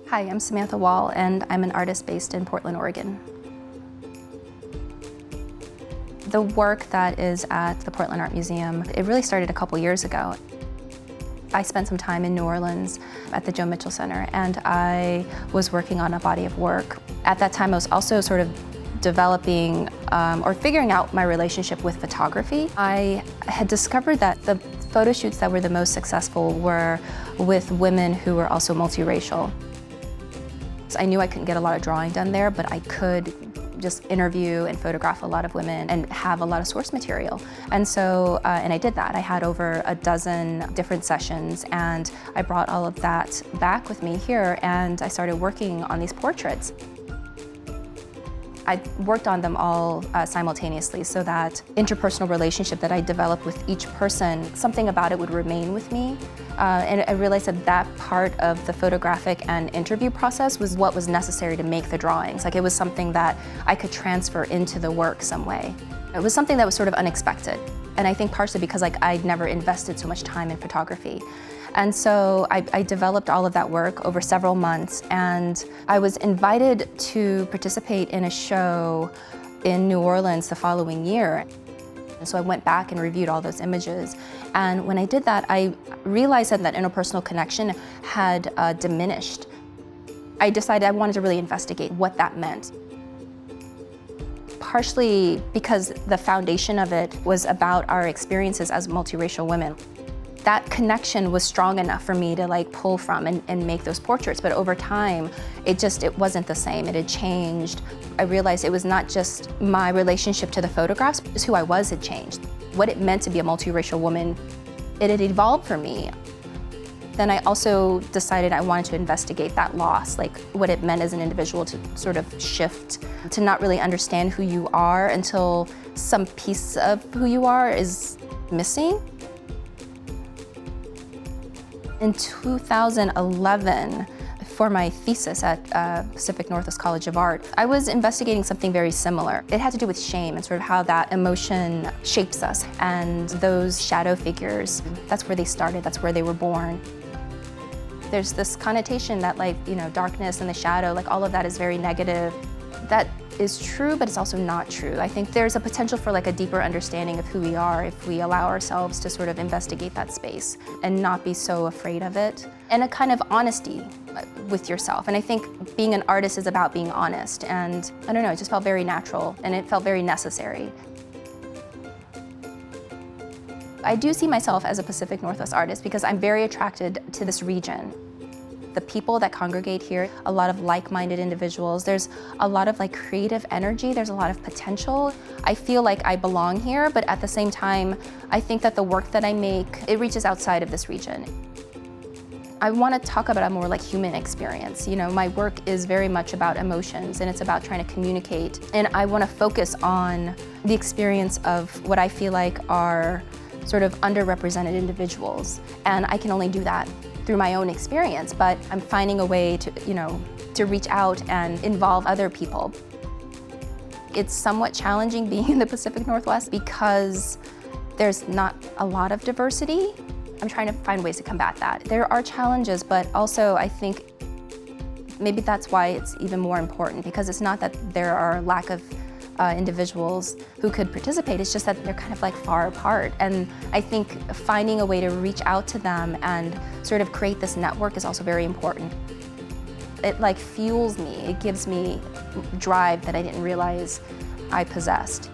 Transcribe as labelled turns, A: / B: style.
A: Hi, I'm Samantha Wall, and I'm an artist based in Portland, Oregon. The work that is at the Portland Art Museum, it really started a couple years ago. I spent some time in New Orleans at the Joe Mitchell Center, and I was working on a body of work. At that time, I was also sort of developing or figuring out my relationship with photography. I had discovered that the photo shoots that were the most successful were with women who were also multiracial. I knew I couldn't get a lot of drawing done there, but I could just interview and photograph a lot of women and have a lot of source material. And so, and I did that. I had over a dozen different sessions, and I brought all of that back with me here, and I started working on these portraits. I worked on them all simultaneously so that interpersonal relationship that I developed with each person, something about it would remain with me. And I realized that that part of the photographic and interview process was what was necessary to make the drawings. Like, it was something that I could transfer into the work some way. It was something that was sort of unexpected. And I think partially because I'd never invested so much time in photography. And so I developed all of that work over several months, and I was invited to participate in a show in New Orleans the following year. And so I went back and reviewed all those images. And when I did that, I realized that interpersonal connection had diminished. I decided I wanted to really investigate what that meant. Partially because the foundation of it was about our experiences as multiracial women. That connection was strong enough for me to pull from and make those portraits, but over time, it wasn't the same. It had changed. I realized it was not just my relationship to the photographs, it's who I was had changed. What it meant to be a multiracial woman, it had evolved for me. Then I also decided I wanted to investigate that loss, what it meant as an individual to sort of shift, to not really understand who you are until some piece of who you are is missing. In 2011, for my thesis at Pacific Northwest College of Art, I was investigating something very similar. It had to do with shame and sort of how that emotion shapes us. And those shadow figures, that's where they started, that's where they were born. There's this connotation that darkness and the shadow, all of that is very negative. That is true, but it's also not true. I think there's a potential for a deeper understanding of who we are if we allow ourselves to sort of investigate that space and not be so afraid of it. And a kind of honesty with yourself. And I think being an artist is about being honest. And I don't know, it just felt very natural and it felt very necessary. I do see myself as a Pacific Northwest artist because I'm very attracted to this region. The people that congregate here, a lot of like-minded individuals. There's a lot of creative energy. There's a lot of potential. I feel like I belong here, but at the same time, I think that the work that I make, it reaches outside of this region. I want to talk about a more human experience. My work is very much about emotions, and it's about trying to communicate. And I want to focus on the experience of what I feel like are sort of underrepresented individuals. And I can only do that through my own experience, but I'm finding a way to reach out and involve other people. It's somewhat challenging being in the Pacific Northwest because there's not a lot of diversity. I'm trying to find ways to combat that. There are challenges, but also I think maybe that's why it's even more important, because it's not that there are lack of individuals who could participate, it's just that they're kind of far apart. And I think finding a way to reach out to them and sort of create this network is also very important. It fuels me, it gives me drive that I didn't realize I possessed.